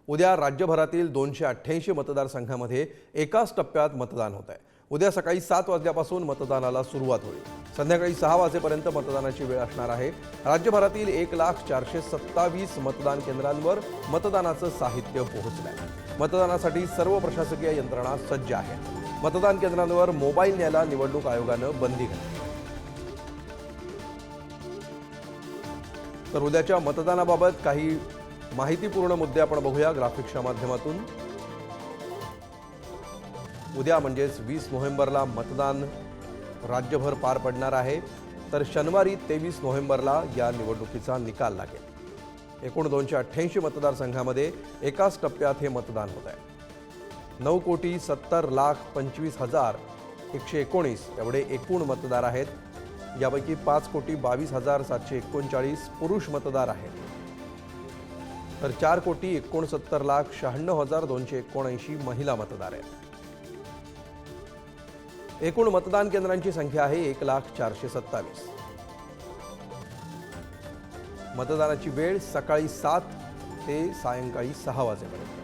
उद्या राज्यभरातील 288 मतदारसंघांमध्ये एकाच टप्प्यात मतदान होत आहे। उद्या सकाळी 7 वाजल्यापासून मतदानाला सुरुवात होईल। संध्याकाळी 6 वाजेपर्यंत मतदानाची वेळ असणार आहे। राज्यभरातील 1,427 मतदान केंद्रांवर मतदानाचं साहित्य पोहोचलं आहे। मतदानासाठी सर्व प्रशासकीय यंत्रणा सज्ज आहे। मतदान केंद्रांवर मोबाईल न्यायला निवडणूक आयोगानं बंदी घातली। तर उद्याच्या मतदानाबाबत काही माहितीपूर्ण मुद्दे आपण बघूया ग्राफिक्सच्या माध्यमातून। उद्या म्हणजेच 20 नोव्हेंबरला मतदान राज्यभर पार पडणार आहे। तर शनिवारी 23 नोव्हेंबरला या निवडणुकीचा निकाल लागेल। एकूण 288 मतदारसंघांमध्ये एकाच टप्प्यात हे मतदान होत आहे। 9,70,25,119 एवढे एकूण मतदार आहेत। यापैकी 5,22,739 पुरुष मतदार आहेत। तर 4,69,96,279 महिला मतदार आहेत। एकूण मतदान केंद्रांची संख्या आहे 1,427। मतदानाची वेळ सकाळी 7 ते सायंकाळी 6 वाजेपर्यंत।